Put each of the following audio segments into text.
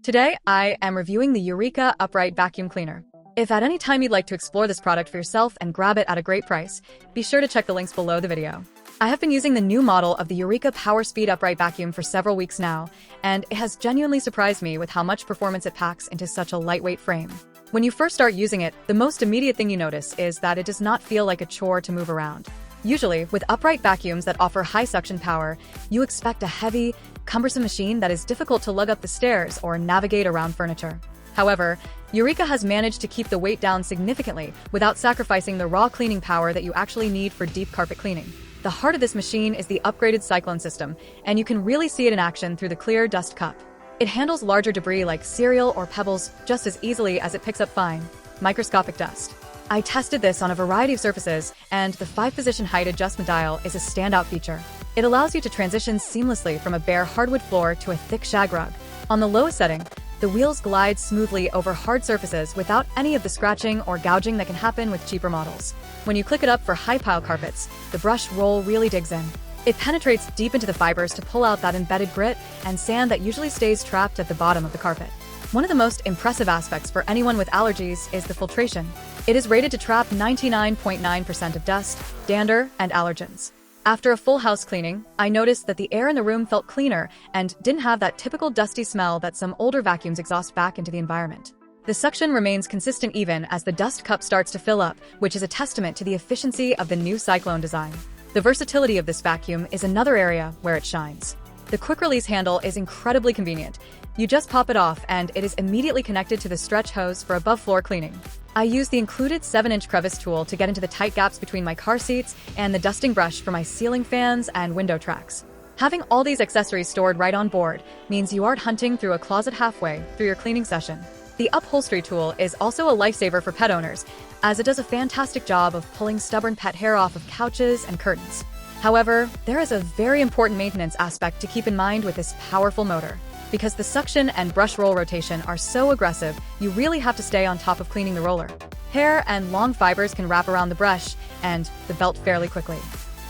Today, I am reviewing the Eureka Upright Vacuum Cleaner. If at any time you'd like to explore this product for yourself and grab it at a great price, be sure to check the links below the video. I have been using the new model of the Eureka PowerSpeed Upright Vacuum for several weeks now, and it has genuinely surprised me with how much performance it packs into such a lightweight frame. When you first start using it, the most immediate thing you notice is that it does not feel like a chore to move around. Usually, with upright vacuums that offer high suction power, you expect a heavy, cumbersome machine that is difficult to lug up the stairs or navigate around furniture. However, Eureka has managed to keep the weight down significantly without sacrificing the raw cleaning power that you actually need for deep carpet cleaning. The heart of this machine is the upgraded cyclone system, and you can really see it in action through the clear dust cup. It handles larger debris like cereal or pebbles just as easily as it picks up fine, microscopic dust. I tested this on a variety of surfaces, and the 5-position height adjustment dial is a standout feature. It allows you to transition seamlessly from a bare hardwood floor to a thick shag rug. On the lowest setting, the wheels glide smoothly over hard surfaces without any of the scratching or gouging that can happen with cheaper models. When you click it up for high-pile carpets, the brush roll really digs in. It penetrates deep into the fibers to pull out that embedded grit and sand that usually stays trapped at the bottom of the carpet. One of the most impressive aspects for anyone with allergies is the filtration. It is rated to trap 99.9% of dust, dander, and allergens. After a full house cleaning, I noticed that the air in the room felt cleaner and didn't have that typical dusty smell that some older vacuums exhaust back into the environment. The suction remains consistent even as the dust cup starts to fill up, which is a testament to the efficiency of the new cyclone design. The versatility of this vacuum is another area where it shines. The quick-release handle is incredibly convenient. You just pop it off and it is immediately connected to the stretch hose for above-floor cleaning. I use the included 7-inch crevice tool to get into the tight gaps between my car seats and the dusting brush for my ceiling fans and window tracks. Having all these accessories stored right on board means you aren't hunting through a closet halfway through your cleaning session. The upholstery tool is also a lifesaver for pet owners, as it does a fantastic job of pulling stubborn pet hair off of couches and curtains. However, there is a very important maintenance aspect to keep in mind with this powerful motor. Because the suction and brush roll rotation are so aggressive, you really have to stay on top of cleaning the roller. Hair and long fibers can wrap around the brush and the belt fairly quickly.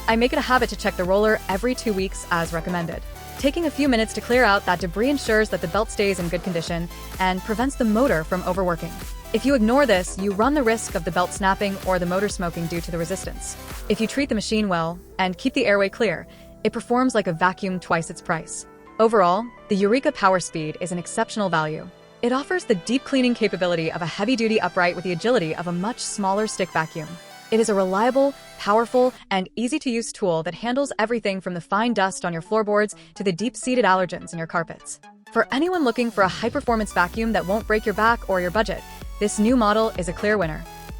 I make it a habit to check the roller every 2 weeks as recommended. Taking a few minutes to clear out that debris ensures that the belt stays in good condition and prevents the motor from overworking. If you ignore this, you run the risk of the belt snapping or the motor smoking due to the resistance. If you treat the machine well and keep the airway clear, it performs like a vacuum twice its price. Overall, the Eureka PowerSpeed is an exceptional value. It offers the deep cleaning capability of a heavy-duty upright with the agility of a much smaller stick vacuum. It is a reliable, powerful, and easy-to-use tool that handles everything from the fine dust on your floorboards to the deep-seated allergens in your carpets. For anyone looking for a high-performance vacuum that won't break your back or your budget, this new model is a clear winner.